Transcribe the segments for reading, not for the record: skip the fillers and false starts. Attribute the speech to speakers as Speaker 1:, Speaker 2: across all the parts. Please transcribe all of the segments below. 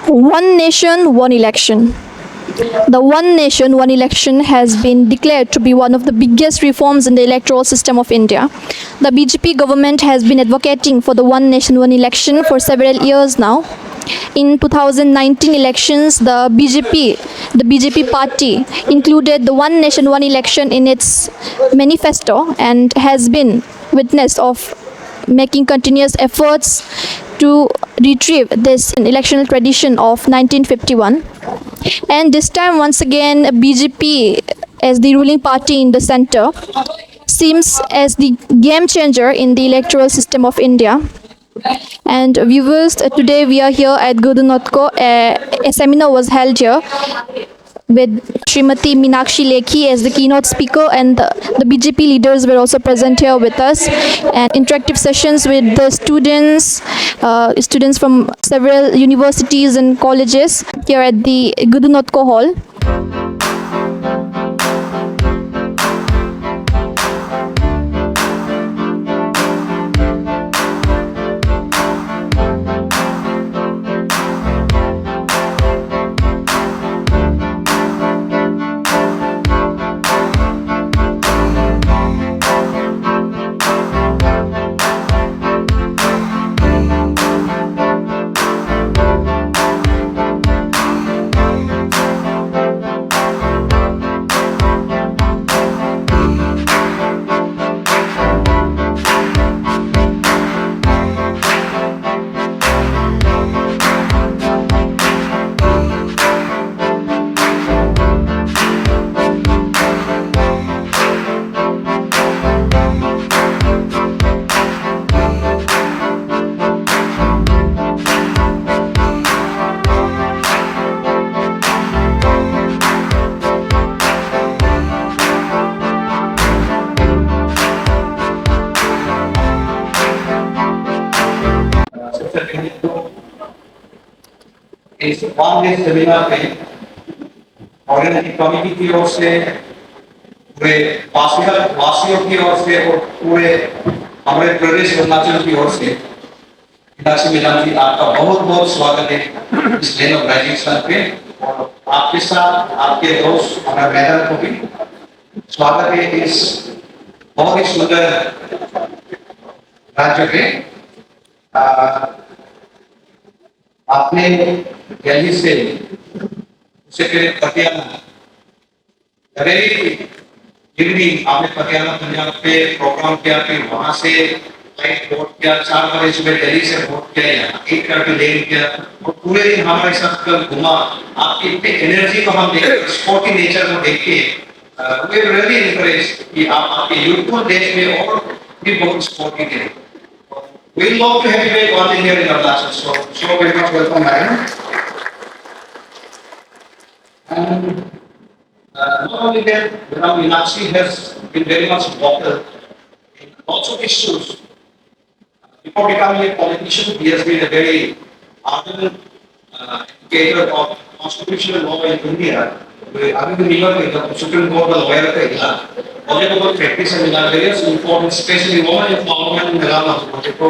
Speaker 1: One nation, one election. The One Nation, One Election has been declared to be one of the biggest reforms in the electoral system of India. The BJP government has been advocating for the One Nation, One Election for several years now. In 2019 elections, the BJP party included the One Nation, One Election in its manifesto and has been witness of making continuous efforts to retrieve this electional tradition of 1951. And this time, once again, BJP, as the ruling party in the center, seems as the game changer in the electoral system of India. And viewers, today we are here at Guru Notko. A seminar was held here with Srimati Meenakshi Lekhi as the keynote speaker, and the BJP leaders were also present here with us, and interactive sessions with the students from several universities and colleges here at the Guru Notko Hall.
Speaker 2: इस 1 day seminar में organising committee की ओर से पूरे वासियों की ओर से और पूरे हमारे प्रदेश अरुणाचल की ओर से मीनाक्षी मैडम जी, आपका बहुत बहुत स्वागत है इस डे ऑफ ग्रेजुएशन पे। और आपके साथ आपके दोस्त हमारे मैडम को भी स्वागत है इस बहुत ही सुंदर राज्य पे। आपने दिल्ली से उससे पहले पटियाला आपने पटियाला पंजाब पे प्रोग्राम किया, फिर वहां से फ्लाइट वोट किया, 4 बजे सुबह दिल्ली से वोट किया, यहाँ 1 करके ले किया और पूरे दिन हमारे साथ कल घुमा। आपकी इतनी एनर्जी को हम देख स्पोर्टी नेचर को देख के वी रियली एनकरेज कि आप आपके यूथफुल देश में और भी बहुत स्पोर्टी थे। We love to have you very well in here in Arunachal. So very much welcome, madam. And not only that, Madam Meenakshi has been very much vocal in lots of issues. Before becoming a politician, he has been a very ardent educator of constitutional law in India. अभी भी नहीं हुआ कि supreme court का lawyer था और ये बहुत प्रैक्टिस है मिला various important specially women empowerment में मिला तो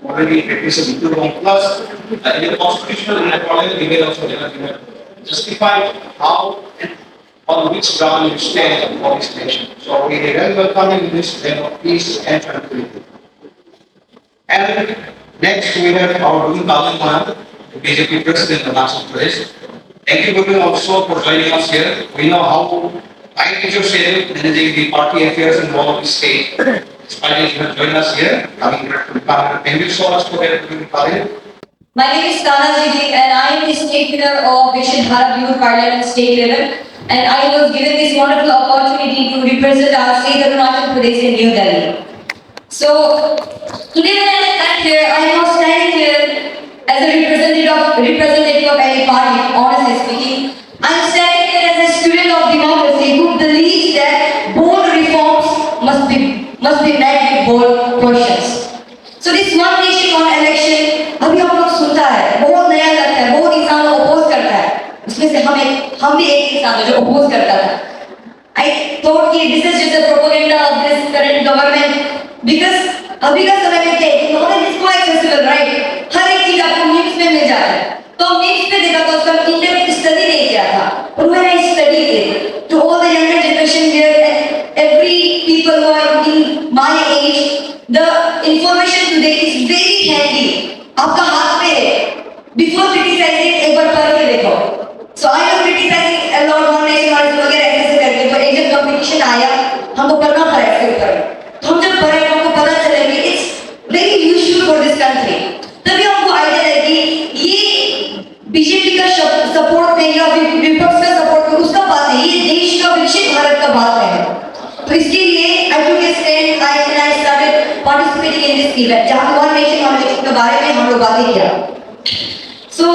Speaker 2: already practice with the wrong plus in the constitutional and parliament debate also justify how and on which ground you stand for this nation. So we are very welcoming this day of peace and tranquility. And next we have our Guru Kalan, the BJP president of National Pradesh. Thank you Guru also for joining us here. We know how tight is your schedule managing the party affairs in all of the state. Despite you have joined us here, thank you so much for being Kalan.
Speaker 3: My name is Kana Jiji and I am the state winner of Viksit Bharat Youth Parliament state level, and I was given this wonderful opportunity to represent our state Arunachal Pradesh in New Delhi. So today when I stand here, I am not standing here as a representative of any party, honestly speaking. I am standing here as a student of democracy who believes that bold reforms must be met with bold questions. So this one nation one election अभी हम लोग सुनता है, बहुत नया लगता है, बहुत इंसान ओपोज करता है, उसमें से हम भी एक इंसान है जो ओपोज करता था। I thought कि this is just a propaganda of this current government because अभी का समय में क्या है, knowledge is so accessible, right? हर एक चीज आपको न्यूज़ में मिल जाता है। तो नेक्स्ट पे देखा तो उसका इंडियन स्टडी नहीं किया था, और when I studied it to all the younger generation here and every people who are in my age, the information today is very handy, आपका हाथ पे है। Before criticizing एक बार पढ़ के देखो। So I was criticizing a lot one nation वगैरह ऐसे करके, तो एक जब कंपटीशन आया हमको पढ़ना पड़ा इसके ऊपर, तो हम जब पढ़े हमको पता चला कि it's very useful for this country. तभी हमको आइडिया लगा कि ये बीजेपी का सपोर्ट नहीं या विपक्ष का सपोर्ट नहीं, उसका बात नहीं, ये देश का विकसित भारत का बात है। तो इसके लिए I took a stand, I started participating in this event, जहाँ वन नेशन वन इलेक्शन के बारे में हम लोग बातें किया। So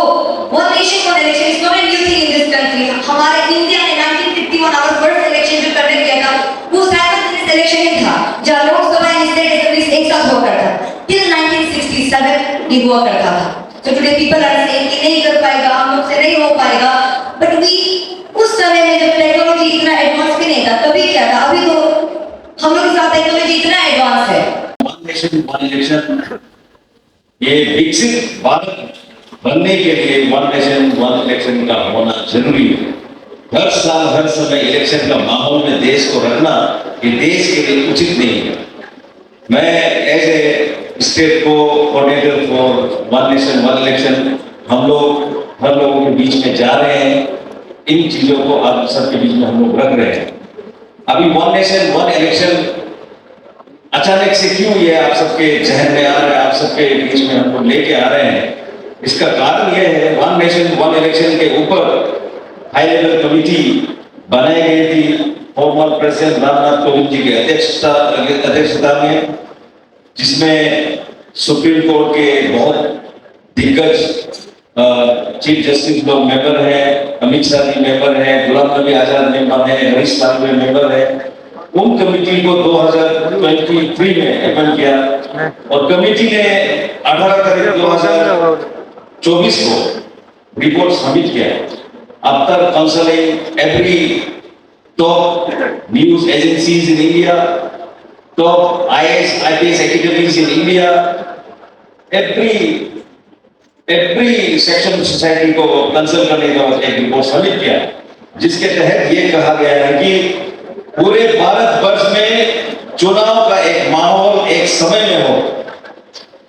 Speaker 3: one nation one election is not a new thing in this country. हमारे इंडिया ने 1951 our first election जो कंडक्ट किया था, वो साइमल्टेनियस इलेक्शन ही था, जहाँ लोकसभा एंड स्टेट असेंबलीज एक साथ हुआ करता था। Till 1967 ये हुआ करता था। So today people are saying कि नहीं कर पाएगा, हम लोग से नहीं हो पाएगा, but we उस समय में जब टेक्नोलॉजी इतना एडवांस भी नहीं था, तभी क्या था, अभी तो हम लोग के साथ टेक्नोलॉजी इतना एडवांस है।
Speaker 4: वन नेशन वन इलेक्शन, ये विकसित भारत बनने के लिए वन नेशन वन इलेक्शन का होना जरूरी है। हर साल हर समय इलेक्शन का माहौल में देश को रखना ये देश के लिए उचित नहीं है। मैं as a state coordinator for one nation one election, हम लोग हर लोगों के बीच में जा रहे हैं, इन चीजों को आप सबके बीच में हम लोग रख रहे हैं। अभी वन नेशन वन इलेक्शन अचानक से क्यों ये आप सबके जहन में आ रहा है, आप सबके बीच में हम लोग लेके आ रहे हैं, इसका कारण यह है वन नेशन वन इलेक्शन के ऊपर हाई लेवल कमेटी बनाई गई थी फॉर्मर प्रेसिडेंट रामनाथ कोविंद जी की अध्यक्षता में, जिसमें सुप्रीम कोर्ट के बहुत दिग्गज चीफ जस्टिस लोग मेंबर हैं, अमित शाह जी मेंबर हैं, गुलाम नबी आजाद मेंबर हैं, हरीश साल्वे मेंबर हैं। उन कमेटी को 2023 में अपॉइंट किया और कमेटी ने 18 तारीख 2024 को रिपोर्ट सबमिट किया। After consulting every top news agencies in India, top IAS IPS academies in India, every section society को कंसल्ट करने के बाद एक रिपोर्ट सबमिट किया, जिसके तहत ये कहा गया है कि पूरे भारतवर्ष में चुनाव का एक माहौल एक समय में हो,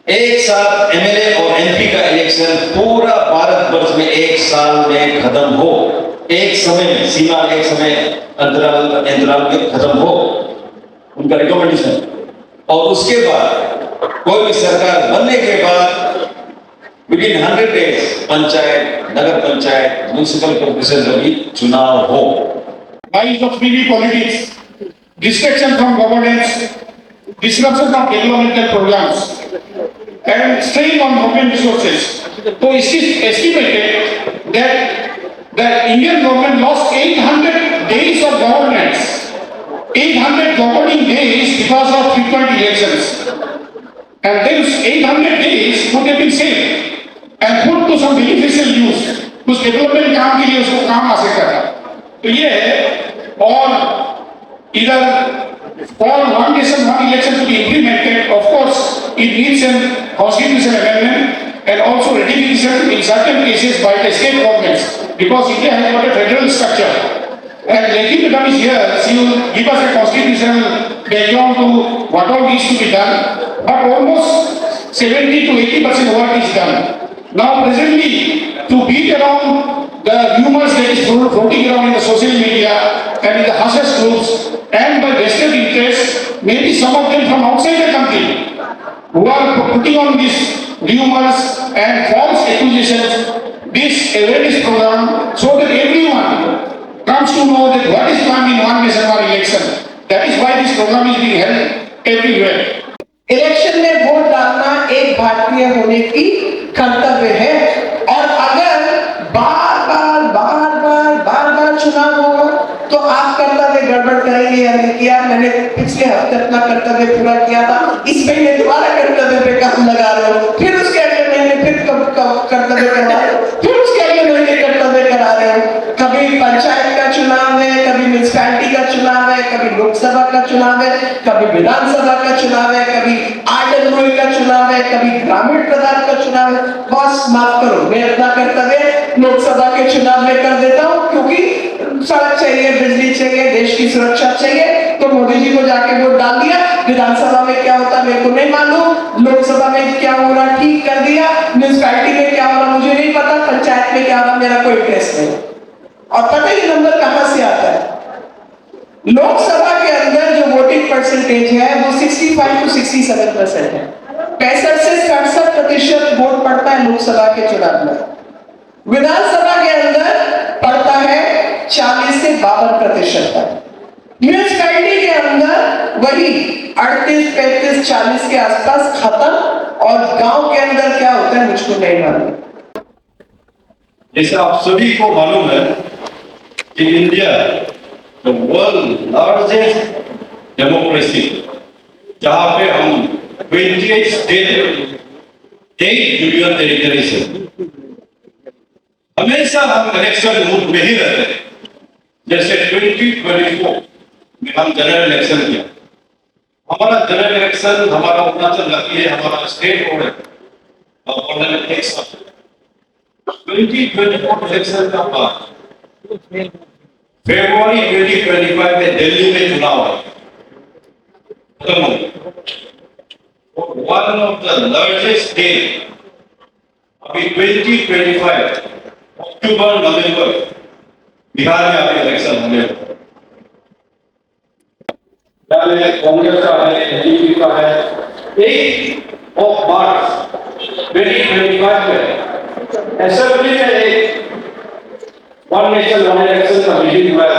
Speaker 4: एक साथ MLA और MP का इलेक्शन पूरा भारतवर्ष में एक साल में खत्म हो, एक समय में सीमा, एक समय अंतराल में खत्म हो, उनका रिकमेंडेशन। और उसके बाद कोई भी सरकार बनने के बाद विदिन 100 days पंचायत, नगर पंचायत, म्युनिसिपल कॉर्पोरेशन का भी चुनाव हो।
Speaker 5: Rise of greedy politics, distraction from governance, disruption of developmental programs, and strain on human resources. So it is estimated that the Indian government lost 800 days of governance, 800 governing days because of frequent elections. And those 800 days could have been saved and put to some beneficial use. कुछ development काम के लिए उसको काम आ सकता था। तो ये है, और इधर for one nation one election to be implemented, of course it needs a constitutional amendment and also ratification in certain cases by the state governments, because India has got a federal structure. And Lekhi Madam is here, she will give us a constitutional background to what all needs to be done, but almost 70 to 80% work is done. Now presently, to beat around the rumors that is floating around in the social media and in the hush groups and by vested interests, maybe some of them from outside the country, who are putting on these rumors and false accusations, this awareness program, so that everyone comes to know that what is planned in one nation one election. That is why this program is being held everywhere.
Speaker 6: Election में vote डालना एक भारतीय होने की कर्तव्य है, और अगर बार बार चुनाव होगा तो आप कर्तव्य गड़बड़ करेंगे या नहीं किया, मैंने पिछले हफ्ते अपना कर्तव्य पूरा किया था, इस महीने दोबारा कर्तव्य पे काम लगा रहे हो, फिर उसके अगले महीने फिर कर्तव्य करा रहे हो, फिर उसके अगले महीने कर्तव्य करा रहे हो। कभी पंचायत का चुनाव है, कभी म्युनिसिपैलिटी का चुनाव है, कभी लोकसभा का चुनाव है, कभी विधानसभा का चुनाव है, कभी RWA का चुनाव है, कभी ग्रामीण प्रधान का चुनाव है। बस माफ करो, मैं अपना कर्तव्य लोकसभा के चुनाव में कर देता हूँ, क्योंकि सड़क चाहिए, बिजली चाहिए, देश की सुरक्षा चाहिए, तो मोदी जी को जाके वोट डाल दिया। विधानसभा में क्या होता मेरे को नहीं मालूम, लोकसभा में क्या हो रहा ठीक कर दिया, म्यूनिसिपैलिटी में क्या हो रहा मुझे नहीं पता, पंचायत में क्या हो रहा मेरा कोई इंटरेस्ट नहीं। और पता ही नंबर कहां से आता है। लोकसभा के अंदर जो वोटिंग परसेंटेज है वो 65 to 67% है। 65 से 67% वोट पड़ता है लोकसभा के चुनाव में। विधानसभा के अंदर पड़ता है 40 से 52% तक। म्यूनिसिपैलिटी के अंदर वही 38, 35, 40 के आसपास खत्म। और गांव के अंदर क्या होता है मुझको नहीं मालूम।
Speaker 4: जैसे आप सभी को मालूम है कि India the world largest democracy, जहां पे हम 28 स्टेट 8 यूनियन टेरिटरीज है, हमेशा हम इलेक्शन मूड में ही रहते हैं। जैसे 2024 में हम जनरल इलेक्शन किया, हमारा जनरल इलेक्शन हमारा अरुणाचल लगी है, हमारा स्टेट बोर्ड है और एक साथ 2024 इलेक्शन का बाद फरवरी 2025 में दिल्ली में चुनाव है, खत्म हो गया। One of the largest state अभी 2025 अक्टूबर नवंबर बिहार में अभी इलेक्शन होने वाला, कांग्रेस का है, एनडीपी का है। 8 मार्च 2025 में असेंबली में एक वन नेशन वन इलेक्शन का मीटिंग हुआ था,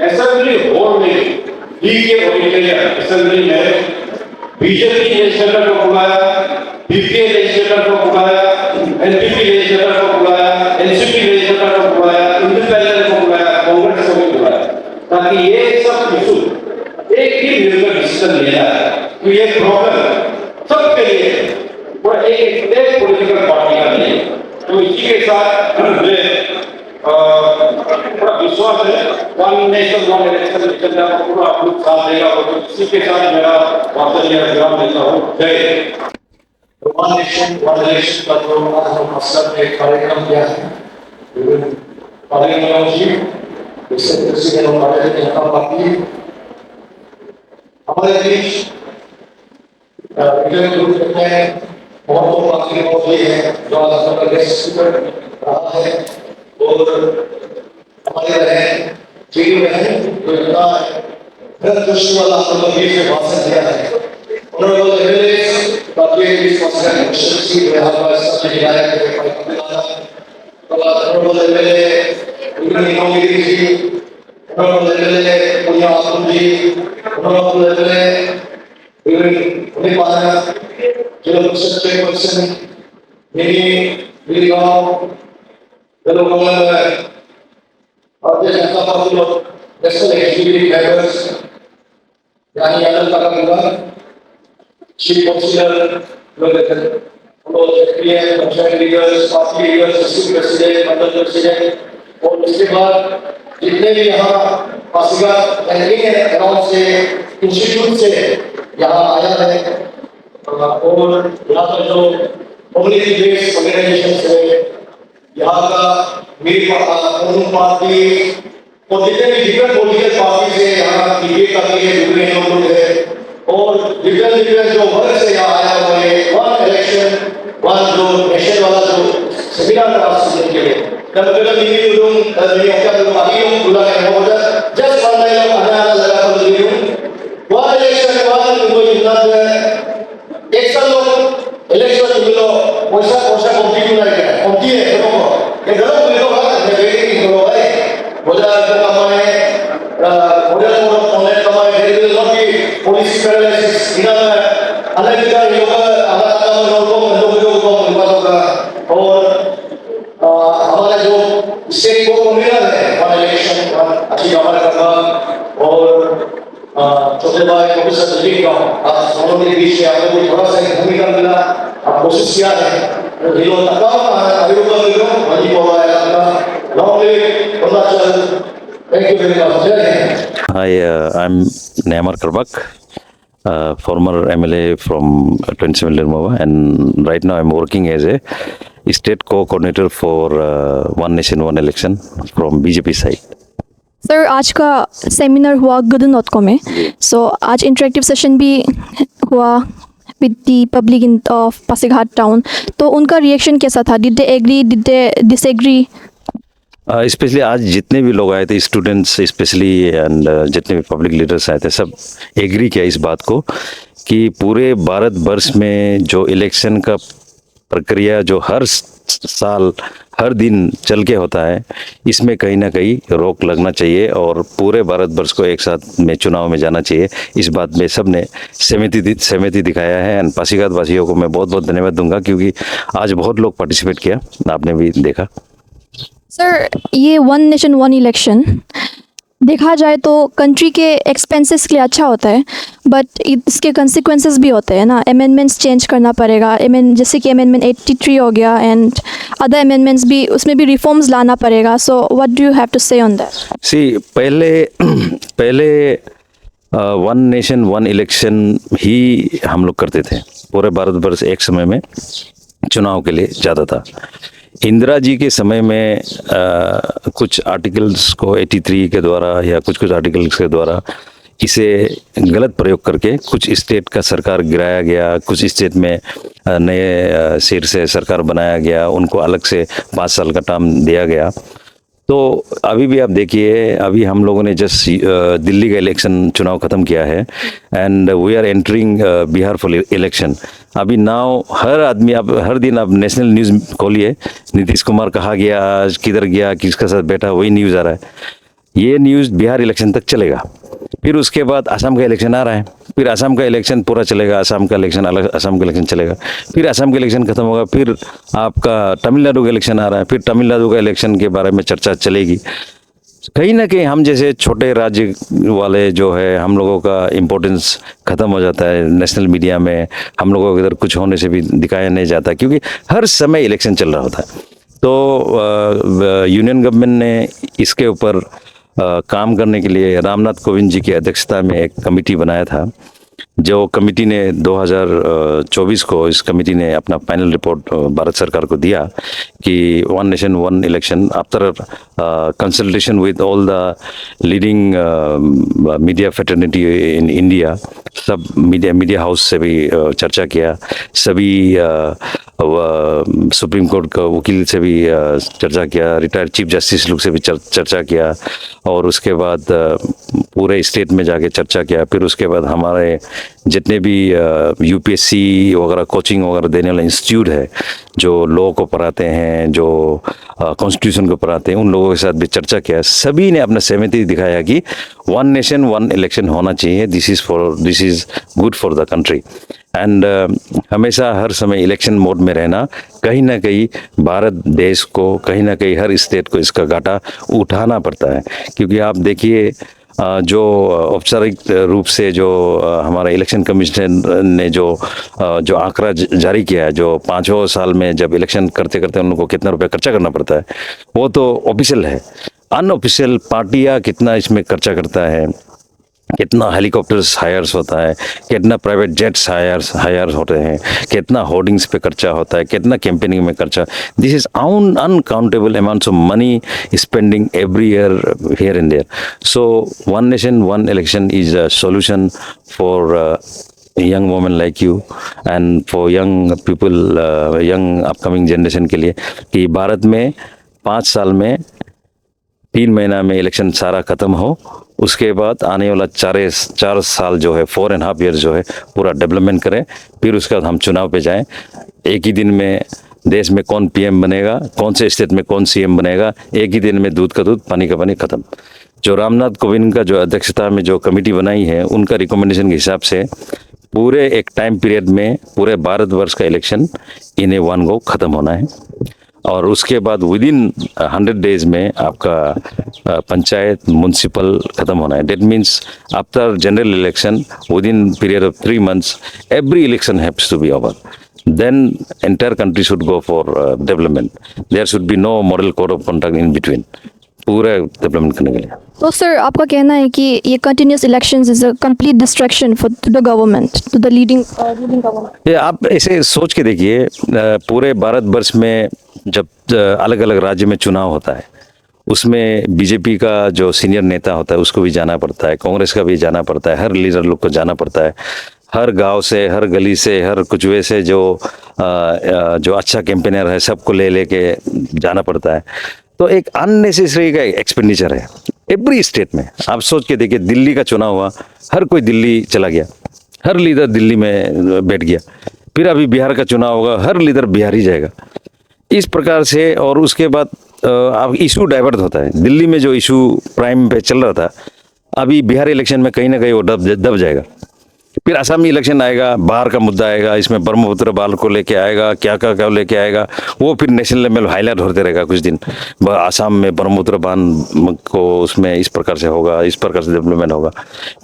Speaker 4: असेंबली हॉल में डीके ऑडिटोरियम असेंबली में बीजेपी लेजिस्लेटर को बुलाया, बीपीए लेजिस्लेटर को बुलाया, एनपीपी लेजिस्लेटर को बुलाया, एनसीपी लेजिस्लेटर को बुलाया, इंडिपेंडेंट को बुलाया, कांग्रेस को भी बुलाया, ताकि ये सब इशू एक ही मिलकर डिसीजन लेना है। तो ये प्रॉब्लम सबके लिए और एक पॉलिटिकल पार्टी का नहीं। तो इसी के साथ बड़ा विश्वास है one nation one election agenda को पूरा आप लोग साथ देगा। और इसी के साथ मेरा वार्ता यह विराम देता हूँ। जय वन नेशन वन इलेक्शन का जो आज हम अवसर में कार्यक्रम किया है, पार्लियामेंट जी इससे president of Bharatiya Janata party हमारे बीच ग्रुप में बहुत पार्टी मौजूद है जो आज हमारा गेस्ट स्पीकर रहा है और हमारे बहन जीवी बहन जो इतना दृष्टि वाला हम लोग से भाषण दिया है। ऑनरेबल एमएलए बाकी इस मसले में सी यहाँ पर सब जिलाए के ऑनरेबल एमएलए उन्होंने नौगिरी जी, ऑनरेबल एमएलए पुनिया आसम जी, ऑनरेबल एमएलए उन्हें पाया जो सच्चे पर्सन मेरी गांव भारतीय जनता पार्टी लोग नेशनल एग्जीक्यूटिव मेंबर्स यानी यादव का होगा चीफ काउंसिलर लोग secretary panchayat leaders party leaders district president mandal president और उसके बाद जितने भी यहाँ पासीघाट गांव से इंस्टीट्यूट से यहाँ आया है और यहाँ पर जो कम्युनिटी बेस्ड ऑर्गेनाइजेशन है यहाँ का मेरी पार्टी और जितने भी डिफरेंट पॉलिटिकल पार्टी से यहाँ पीके का भी जुड़े लोग हैं और डिफरेंट जो वर्ग से यहाँ आया हुआ है। वन इलेक्शन वन जो नेशन वाला जो सेमिनार का आयोजन के लिए कल मीटिंग रूम क्या लोग आगे लोग बुला रहे हैं जस्ट वन लाइन आना लगा कर दी हूं वन इलेक्शन वन को इतना एक लोग इलेक्शन मिलो पैसा कंटिन्यू नहीं है कंटिन्यू है ये गलत मिलो बात है ये करो भाई बोला तो कमाए बोला तो ऑनलाइन कमाए डेली लोग की पुलिस पैरालिसिस इधर अलग का योग अलग अलग लोगों को होगा और हमारा जो स्टेट को मिला है वन इलेक्शन अच्छी हमारा करना और छोटे भाई प्रोफेसर दिलीप का दोनों के बीच में आप लोगों को थोड़ा सा भूमिका मिला आप कोशिश किया है दिलों तक आयुर्वेद में वही बोला है अपना लॉन्ग लिव होना
Speaker 2: Thank you very much. Jai Hind.
Speaker 7: Hi, I'm Neymar Karbak, former MLA from 27 Lermova, and right now I'm working as a state co-coordinator for One Nation One Election from BJP side.
Speaker 1: Sir आज का seminar हुआ गदनौतको में, सो आज interactive session भी हुआ with the public in of Pasighat town, तो उनका reaction कैसा था? Did they agree, did they disagree?
Speaker 7: Specially आज जितने भी लोग आए थे, स्टूडेंट्स स्पेशली एंड जितने भी पब्लिक लीडर्स आए थे, सब एग्री किया इस बात को कि पूरे भारत वर्ष में जो इलेक्शन का प्रक्रिया जो हर साल हर दिन चल के होता है, इसमें कहीं ना कहीं रोक लगना चाहिए और पूरे भारत वर्ष को एक साथ में चुनाव में जाना चाहिए। इस बात में सब ने सहमति दिखाया है एंड पासीघाट वासियों को मैं बहुत बहुत धन्यवाद दूंगा क्योंकि आज बहुत लोग पार्टिसिपेट किया, आपने भी देखा।
Speaker 1: सर ये वन नेशन वन इलेक्शन देखा जाए तो कंट्री के एक्सपेंसेस के लिए अच्छा होता है, बट इसके कंसिक्वेंसेस भी होते हैं ना। अमेंडमेंट्स चेंज करना पड़ेगा, जैसे कि अमेंडमेंट 83 हो गया एंड अदर अमेंडमेंट्स भी, उसमें भी रिफॉर्म्स लाना पड़ेगा। So what do you have to say on that?
Speaker 7: See पहले वन नेशन वन इलेक्शन ही हम लोग करते थे, पूरे भारतवर्ष एक समय में चुनाव के लिए जाता था। इंदिरा जी के समय में कुछ आर्टिकल्स को 83 के द्वारा या कुछ आर्टिकल्स के द्वारा इसे गलत प्रयोग करके कुछ स्टेट का सरकार गिराया गया, कुछ स्टेट में नए सिर से सरकार बनाया गया, उनको अलग से 5 साल का टर्म दिया गया। तो अभी भी आप देखिए, अभी हम लोगों ने जस्ट दिल्ली का इलेक्शन चुनाव ख़त्म किया है and we are entering Bihar for election. अभी नाउ हर आदमी, आप हर दिन आप नेशनल न्यूज़ खोलिए, नीतीश कुमार कहाँ गया, आज किधर गया, किसके साथ बैठा, वही न्यूज़ आ रहा है। ये न्यूज़ बिहार इलेक्शन तक चलेगा, फिर उसके बाद असम का इलेक्शन आ रहा है, फिर असम का इलेक्शन पूरा चलेगा, असम का इलेक्शन अलग, असम का इलेक्शन चलेगा, फिर असम का इलेक्शन खत्म होगा, फिर आपका तमिलनाडु का इलेक्शन आ रहा है, फिर तमिलनाडु का इलेक्शन के बारे में चर्चा चलेगी। कहीं ना कहीं हम जैसे छोटे राज्य वाले जो है, हम लोगों का इम्पोर्टेंस ख़त्म हो जाता है नेशनल मीडिया में, हम लोगों को इधर कुछ होने से भी दिखाया नहीं जाता क्योंकि हर समय इलेक्शन चल रहा होता है। तो यूनियन गवर्नमेंट ने इसके ऊपर काम करने के लिए रामनाथ कोविंद जी की अध्यक्षता में एक कमेटी बनाया था, जो कमेटी ने 2024 को इस कमेटी ने अपना फाइनल रिपोर्ट भारत सरकार को दिया कि one nation one election after consultation with all the leading media fraternity in India, सब मीडिया हाउस से भी चर्चा किया, सभी सुप्रीम कोर्ट का वकील से भी चर्चा किया, रिटायर्ड चीफ जस्टिस लोग से भी चर्चा किया और उसके बाद पूरे स्टेट में जाके चर्चा किया। फिर उसके बाद हमारे जितने भी यूपीएससी वगैरह कोचिंग वगैरह देने वाला इंस्टीट्यूट है, जो लॉ को पढ़ाते हैं, जो कॉन्स्टिट्यूशन को पढ़ाते हैं, उन लोगों के साथ भी चर्चा किया। सभी ने अपना सहमति दिखाया कि वन नेशन वन इलेक्शन होना चाहिए, this is good for the country and हमेशा हर समय इलेक्शन मोड में रहना कहीं ना कहीं भारत देश को, कहीं ना कहीं हर स्टेट को इसका घाटा उठाना पड़ता है। क्योंकि आप देखिए जो औपचारिक रूप से जो हमारा इलेक्शन कमीशन ने जो आंकड़ा जारी किया है, जो 5 साल में जब इलेक्शन करते करते उन लोगों को कितना रुपया खर्चा करना पड़ता है, वो तो ऑफिशियल है। अनऑफिशियल पार्टियां कितना इसमें खर्चा करता है, कितना हेलीकॉप्टर्स हायर्स होता है, कितना प्राइवेट जेट्स हायर्स होते हैं, कितना होर्डिंग्स पे खर्चा होता है, कितना कैंपेनिंग में खर्चा। This is uncountable amounts of money spending every year here and there. So one nation one election is a solution for young women like you and for young people, young upcoming generation के लिए कि भारत में 5 साल में 3 महीना में election सारा खत्म हो, उसके बाद आने वाला 4 साल जो है, 4.5 years जो है, पूरा डेवलपमेंट करें, फिर उसके बाद हम चुनाव पे जाएं। एक ही दिन में देश में कौन पीएम बनेगा, कौन से स्टेट में कौन सीएम बनेगा, एक ही दिन में दूध का दूध पानी का पानी खत्म। जो रामनाथ कोविंद का जो अध्यक्षता में जो कमेटी बनाई है, उनका रिकमेंडेशन के हिसाब से पूरे एक टाइम पीरियड में पूरे भारतवर्ष का इलेक्शन इन वन गो खत्म होना है और उसके बाद विदिन 100 days में आपका पंचायत म्युनिसिपल खत्म होना है। That means after general election within period of 3 months every election has to be over. Then entire country should go for development. There should be no moral code of conduct in between. पूरा development करने के लिए।
Speaker 1: तो sir आपका कहना है कि ये continuous elections is a complete distraction for the government, to the leading government.
Speaker 7: ये आप ऐसे सोच के देखिए, पूरे भारतवर्ष में जब अलग अलग राज्य में चुनाव होता है, उसमें बीजेपी का जो सीनियर नेता होता है उसको भी जाना पड़ता है, कांग्रेस का भी जाना पड़ता है, हर लीडर लोग को जाना पड़ता है, हर गांव से, हर गली से, हर कुचवे से जो अच्छा कैंपेनर है सबको लेके जाना पड़ता है। तो एक अननेसेसरी का एक्सपेंडिचर है एवरी स्टेट में। आप सोच के देखिए, दिल्ली का चुनाव हुआ, हर कोई दिल्ली चला गया, हर लीडर दिल्ली में बैठ गया। फिर अभी बिहार का चुनाव होगा, हर लीडर बिहार ही जाएगा। इस प्रकार से, और उसके बाद अब इशू डाइवर्ट होता है। दिल्ली में जो इशू प्राइम पे चल रहा था, अभी बिहार इलेक्शन में कहीं ना कहीं वो दब जाएगा। फिर असम इलेक्शन आएगा, बाहर का मुद्दा आएगा, इसमें ब्रह्मपुत्र बाल को लेके आएगा, क्या लेके आएगा, वो फिर नेशनल लेवल हाईलाइट होते रहेगा कुछ दिन। असम में ब्रह्मपुत्र बांध को उसमें इस प्रकार से होगा, इस प्रकार से डेवलपमेंट होगा।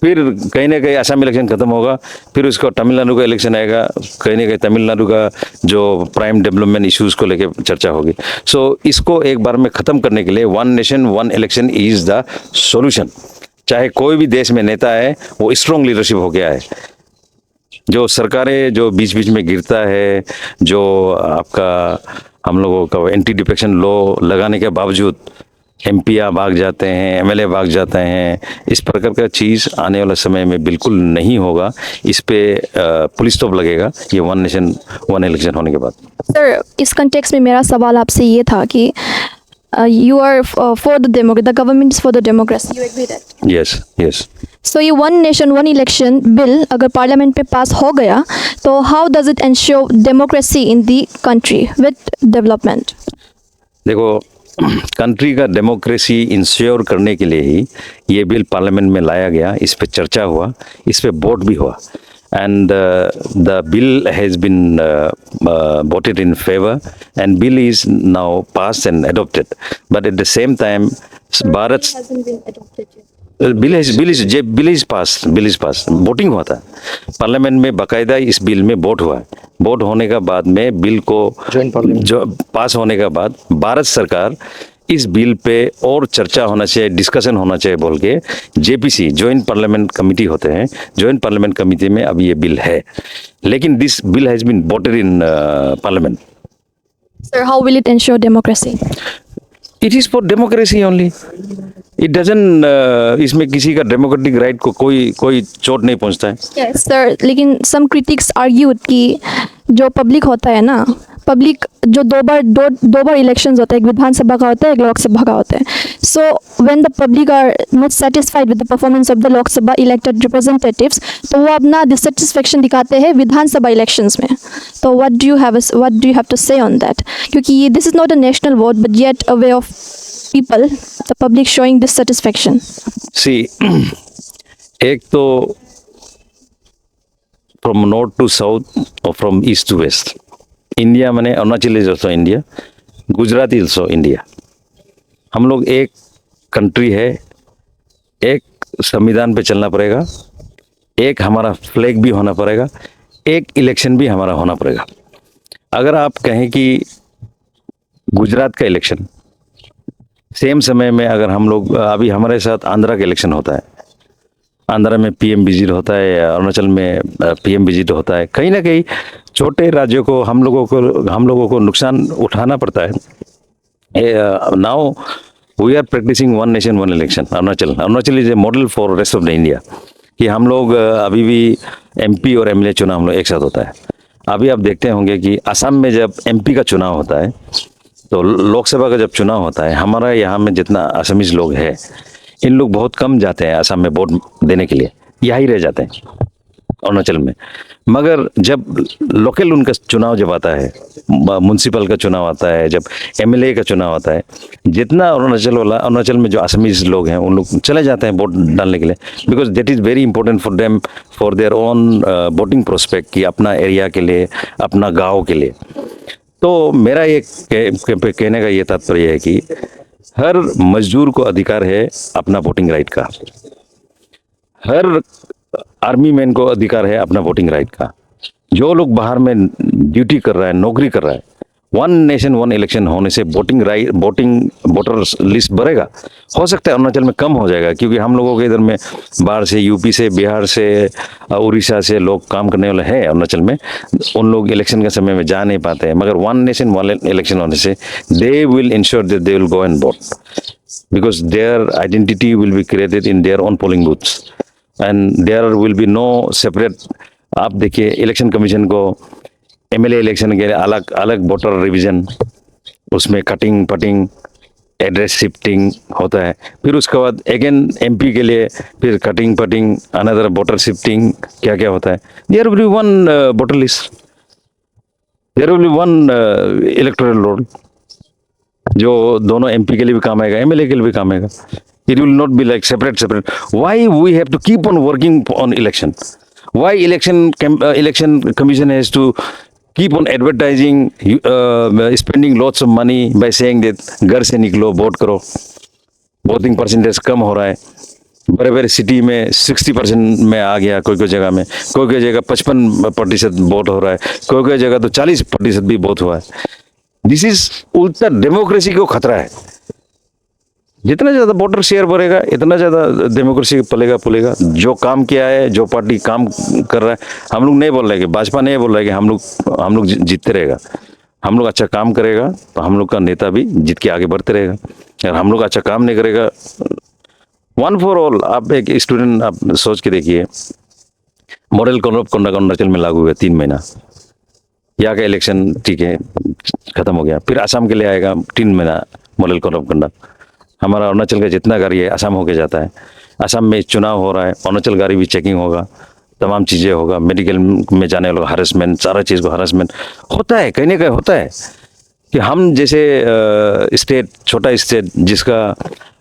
Speaker 7: फिर कहीं ना कहीं असम इलेक्शन खत्म होगा, फिर उसका तमिलनाडु का इलेक्शन आएगा, कहीं ना कहीं तमिलनाडु का जो प्राइम डेवलपमेंट इश्यूज को लेकर चर्चा होगी। सो इसको एक बार में खत्म करने के लिए one nation one election is the solution. चाहे कोई भी देश में नेता है, वो स्ट्रॉन्ग लीडरशिप हो गया है। जो सरकारें जो बीच बीच में गिरता है, जो आपका हम लोगों का एंटी डिफेक्शन लॉ लगाने के बावजूद एमपीआर भाग जाते हैं, एमएलए भाग जाते हैं, इस प्रकार का चीज़ आने वाले समय में बिल्कुल नहीं होगा। इस पे पुलिस स्टॉप लगेगा ये वन नेशन वन इलेक्शन होने के बाद।
Speaker 1: सर इस कंटेक्स्ट में मेरा सवाल आपसे ये था कि you are for the democracy, the government is for the democracy, you agree that?
Speaker 7: Yes.
Speaker 1: So ये one nation one election bill अगर पार्लियामेंट पे पास हो गया, तो how does it ensure democracy in the country with development?
Speaker 7: देखो, country का democracy ensure करने के लिए ही ये बिल पार्लियामेंट में लाया गया, इस पे चर्चा हुआ, इस पे वोट भी हुआ, and the bill has been voted in favor, and bill is now passed and adopted. But at the same time, Bharat
Speaker 1: Hasn't been adopted yet.
Speaker 7: Bill is pass voting हुआ था पार्लियामेंट में, बाकायदा इस bill में vote हुआ। Vote होने का बाद में बिल को जो पास होने का बाद भारत सरकार इस बिल पे और चर्चा होना चाहिए, डिस्कशन होना चाहिए बोल के जेपीसी जॉइंट पार्लियामेंट कमेटी होते हैं, जॉइंट पार्लियामेंट कमेटी में अब ये बिल है, लेकिन this bill has been voted in parliament.
Speaker 1: Sir, how will it ensure democracy?
Speaker 7: It is for democracy only, it doesn't इसमें किसी का डेमोक्रेटिक राइट को कोई चोट नहीं पहुंचता है।
Speaker 1: Yes, sir. लेकिन some critics argued कि जो पब्लिक होता है ना, पब्लिक जो दो बार इलेक्शंस होता है, एक विधानसभा का होता है, एक लोकसभा का होता है। So when the public are not satisfied with the performance of the Lok Sabha elected representatives, तो वो अपना डिससेटिस्फेक्शन दिखाते हैं विधानसभा इलेक्शंस में। तो what do you have to say on that? क्योंकि ये this is not a national vote but yet a way of people, the public showing dissatisfaction.
Speaker 7: See, एक तो फ्रॉम नॉर्थ टू साउथ और from east to west, India माने Arunachal is also India, Gujarat is also India. हम लोग एक country है, एक संविधान पे चलना पड़ेगा, एक हमारा फ्लैग भी होना पड़ेगा, एक इलेक्शन भी हमारा होना पड़ेगा। अगर आप कहें कि गुजरात का इलेक्शन सेम समय में अगर हम लोग, अभी हमारे साथ आंध्रा का इलेक्शन होता है, आंध्रा में पीएम विजिट होता है, अरुणाचल में पीएम विजिट होता है, कहीं ना कहीं छोटे राज्यों को हम लोगों को नुकसान उठाना पड़ता है। Now we are practising one nation one election. Arunachal is a model for rest of the India, कि हम लोग अभी भी एमपी और एमएलए चुनाव हम लोग एक साथ होता है। अभी आप देखते होंगे कि असम में जब एमपी का चुनाव होता है, तो लोकसभा का जब चुनाव होता है, हमारा यहाँ में जितना असमीज लोग हैं, इन लोग बहुत कम जाते हैं असम में वोट देने के लिए, यहाँ ही रह जाते हैं अरुणाचल में। मगर जब लोकल उनका चुनाव जब आता है, म्युनिसिपल का चुनाव आता है, जब एमएलए का चुनाव आता है, जितना अरुणाचल में जो असमीज लोग हैं उन लोग चले जाते हैं वोट डालने के लिए, because that is very important for them, for their own voting prospect, कि अपना एरिया के लिए, अपना गाँव के लिए। तो मेरा ये कहने का ये तात्पर्य है कि हर मजदूर को अधिकार है अपना वोटिंग राइट का, हर आर्मी मैन को अधिकार है अपना वोटिंग राइट का, जो लोग बाहर में ड्यूटी कर रहा है, नौकरी कर रहा है, वन नेशन वन इलेक्शन होने से वोटिंग वोटर लिस्ट बढ़ेगा। हो सकता है अरुणाचल में कम हो जाएगा, क्योंकि हम लोगों के इधर में बाहर से, यूपी से, बिहार से, उड़ीसा से लोग काम करने वाले हैं अरुणाचल में। उन लोग इलेक्शन के समय में जा नहीं पाते हैं, मगर वन नेशन वन इलेक्शन होने से they will ensure that they will go and vote, because their identity will be created in their own polling booths and there will be no separate। आप देखिए इलेक्शन कमीशन को MLA election के लिए अलग अलग voter revision, उसमें cutting putting address shifting होता है, फिर उसके बाद अगेन एमपी के लिए फिर cutting putting another voter shifting, क्या क्या होता है। There will be one voter list, there will be one electoral roll, जो दोनों एमपी के लिए भी काम आएगा, एमएलए के लिए भी काम आएगा। It will not be like separate. Why we have to keep on working on election? Why election commission has to keep on advertising, spending lots of money by saying that घर से निकलो vote करो। Voting percentage कम हो रहा है, बड़े बड़े city में 60% में आ गया, कोई जगह में, कोई जगह 55% वोट हो रहा है, कोई जगह तो 40% भी वोट हुआ है। दिस इज उल्टा डेमोक्रेसी को खतरा है। जितना ज़्यादा वोटर शेयर बढ़ेगा इतना ज़्यादा डेमोक्रेसी पलेगा। जो काम किया है, जो पार्टी काम कर रहा है, हम लोग नहीं बोल रहे कि भाजपा नहीं बोल रहे कि हम लोग जीतते रहेगा। हम लोग अच्छा काम करेगा तो हम लोग का नेता भी जीत के आगे बढ़ते रहेगा। अगर हम लोग अच्छा काम नहीं करेगा, वन फॉर ऑल, आप एक स्टूडेंट आप सोच के देखिए, model code of conduct Arunachal में लागू हुआ 3 महीना, यहाँ का इलेक्शन ठीक है खत्म हो गया, फिर असम के लिए आएगा 3 महीना मॉडल कोड ऑफ कंडक्ट। हमारा अरुणाचल का जितना गाड़ी है असम होके जाता है, असम में चुनाव हो रहा है, अरुणाचल गाड़ी भी चेकिंग होगा, तमाम चीज़ें होगा, मेडिकल में जाने वालों का हरासमेंट, सारा चीज़ को हरासमेंट होता है, कहीं ना कहीं होता है। कि हम जैसे स्टेट, छोटा स्टेट जिसका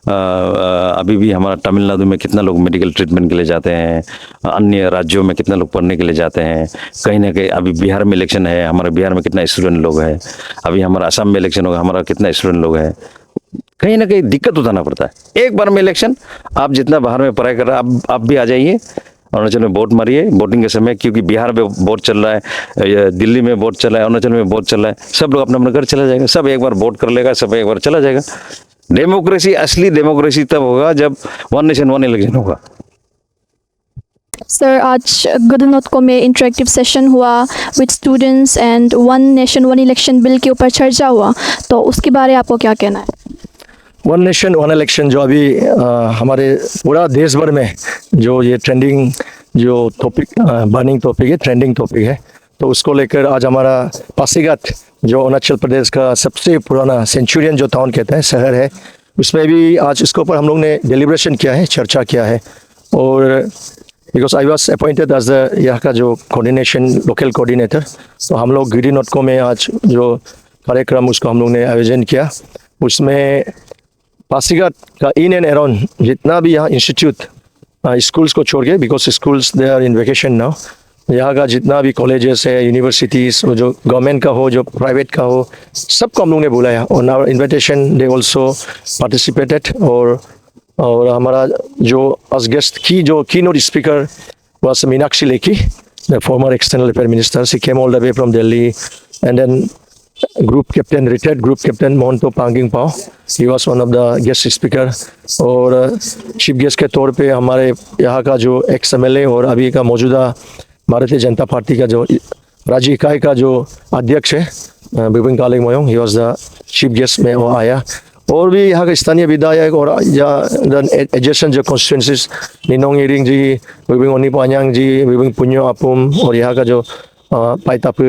Speaker 7: अभी भी हमारा तमिलनाडु में कितना लोग मेडिकल ट्रीटमेंट के लिए जाते हैं, अन्य राज्यों में कितना लोग पढ़ने के लिए जाते हैं, कहीं ना कहीं अभी बिहार में इलेक्शन है, हमारे बिहार में कितना स्टूडेंट लोग हैं, अभी हमारा असम में इलेक्शन होगा, हमारा कितना स्टूडेंट लोग हैं, कहीं ना कहीं दिक्कत उठाना पड़ता है। एक बार में इलेक्शन, आप जितना बाहर में पढ़ाई कर रहे हैं आप भी आ जाइए अरुणाचल में वोट मारिए वोटिंग के समय, क्योंकि बिहार में वोट चल रहा है, दिल्ली में वोट चल रहा है, अरुणाचल में वोट चल रहा है, सब लोग अपना अपना घर चला जाएगा, सब एक बार वोट कर लेगा, सब एक बार चला जाएगा। डेमोक्रेसी, असली डेमोक्रेसी तब होगा जब वन नेशन वन इलेक्शन होगा।
Speaker 1: सर, आज गदनोत्को में इंटरेक्टिव सेशन हुआ with students and one nation one election bill के ऊपर चर्चा हुआ, तो उसके बारे में आपको क्या कहना है?
Speaker 8: वन नेशन वन इलेक्शन जो अभी हमारे पूरा देश भर में जो ये ट्रेंडिंग जो टॉपिक, बर्निंग टॉपिक है, ट्रेंडिंग टॉपिक है, तो उसको लेकर आज हमारा पासीघाट जो अरुणाचल प्रदेश का सबसे पुराना सेंचुरियन जो टाउन कहते हैं, शहर है, उसमें भी आज इसके ऊपर हम लोग ने डेलिब्रेशन किया है, चर्चा किया है। और because I was appointed as the यहाँ का जो कोऑर्डिनेशन लोकल कोऑर्डिनेटर, तो हम लोग गिरी नोटको में आज जो कार्यक्रम उसको हम लोग ने आयोजन किया, उसमें पासीघाट का इन एंड अराउंड जितना भी यहाँ इंस्टीट्यूट, स्कूल्स को छोड़ के, because schools they are in vacation now, यहाँ का जितना भी कॉलेजेस है, यूनिवर्सिटीज़, जो गवर्नमेंट का हो, जो प्राइवेट का हो, सबको हम लोग ने बुलाया। On our invitation they also participated. और हमारा जो एज गेस्ट की जो keynote speaker was Meenakshi Lekhi, the former external affair minister. She came all the way from Delhi. And then group captain, retired group captain Mohonto Panging Pao, he was one of the guest speaker. और chief guest के तौर पे हमारे यहाँ का जो एक्स एमएलए और अभी का मौजूदा भारतीय जनता पार्टी का जो राज्य इकाई का जो अध्यक्ष है Bipin Kaling Moyong, he was the chief guest में वो आया। और भी यहाँ के स्थानीय विधायक और एडजेसेंट जो कॉन्स्टिट्यूंसीज, निनोंग इरिंग जी, विपिन ओनिपान्यांग जी, विपिन पुन्यो आपुम, और यहाँ का जो पाइताप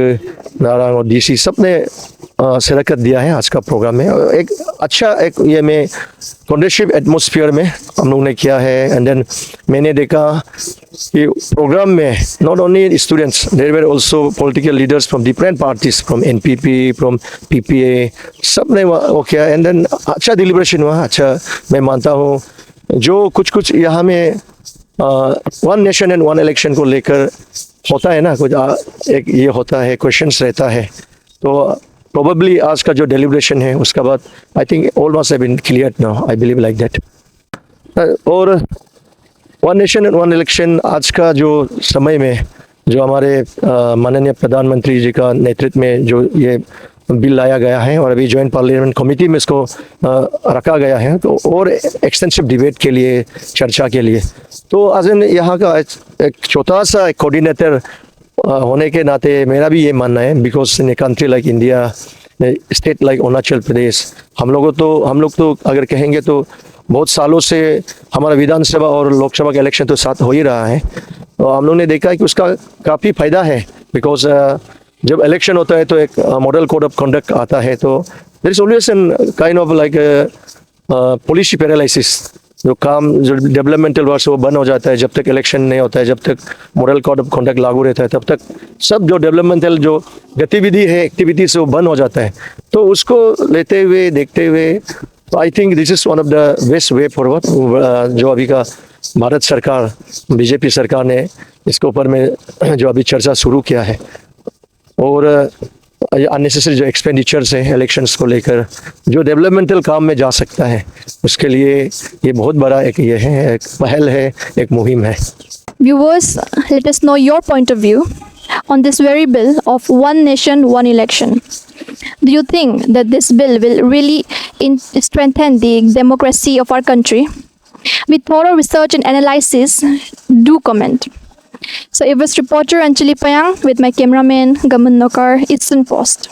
Speaker 8: नारायण और डीसी, सब ने शिरकत दिया है आज का प्रोग्राम में। एक अच्छा एक ये में कॉन्ड्रेसिव एटमॉस्फेयर में हम लोग ने किया है। एंड देन मैंने देखा कि प्रोग्राम में not only students, there were also political leaders from different parties, from NPP, from PPA, सब ने वो किया। एंड देन अच्छा डिलिब्रेशन हुआ। अच्छा, मैं मानता हूँ जो कुछ यहाँ में one nation and one election को लेकर होता है ना, कुछ एक ये होता है, क्वेश्चंस रहता है, तो प्रोबेबली आज का जो डेलिब्रेशन है उसके बाद I think all must have been clear now, I believe like that. और one nation and one election आज का जो समय में जो हमारे माननीय प्रधानमंत्री जी का नेतृत्व में जो ये बिल लाया गया है और अभी जॉइंट पार्लियामेंट कमेटी में इसको रखा गया है, तो और एक्सटेंसिव डिबेट के लिए, चर्चा के लिए। तो आज यहाँ का एक छोटा सा कोऑर्डिनेटर होने के नाते मेरा भी ये मानना है, because in a country like India, state like Arunachal Pradesh, हम लोग तो अगर कहेंगे तो बहुत सालों से हमारा विधानसभा और लोकसभा का इलेक्शन तो साथ हो ही रहा है। तो हम लोग ने देखा है कि उसका काफ़ी फायदा है, बिकॉज जब इलेक्शन होता है तो एक मॉडल कोड ऑफ कंडक्ट आता है, तो there is always an kind of like policy paralysis. जो काम, जो डेवलपमेंटल वर्क वो बंद हो जाता है जब तक इलेक्शन नहीं होता है, जब तक मॉडल कोड ऑफ कंडक्ट लागू रहता है, तब तक सब जो डेवलपमेंटल जो गतिविधि है, एक्टिविटी से वो बंद हो जाता है। तो उसको लेते हुए, देखते हुए, तो I think this is one of the best way forward जो अभी का भारत सरकार, बीजेपी सरकार ने इसके ऊपर में जो अभी चर्चा शुरू किया है। और अननेसेसरी जो एक्सपेंडिचर्स हैं इलेक्शंस को लेकर, जो डेवलपमेंटल काम में जा सकता है, उसके लिए ये बहुत बड़ा एक ये है, एक पहल है, एक मुहिम है।
Speaker 1: Viewers, let us know your point of view on this very bill of One Nation, One Election. Do you think that this bill will really strengthen the democracy of our country? With thorough research and analysis, do comment. So it was reporter Anjali Payang with my cameraman Gaman Nokar, Eastern Post.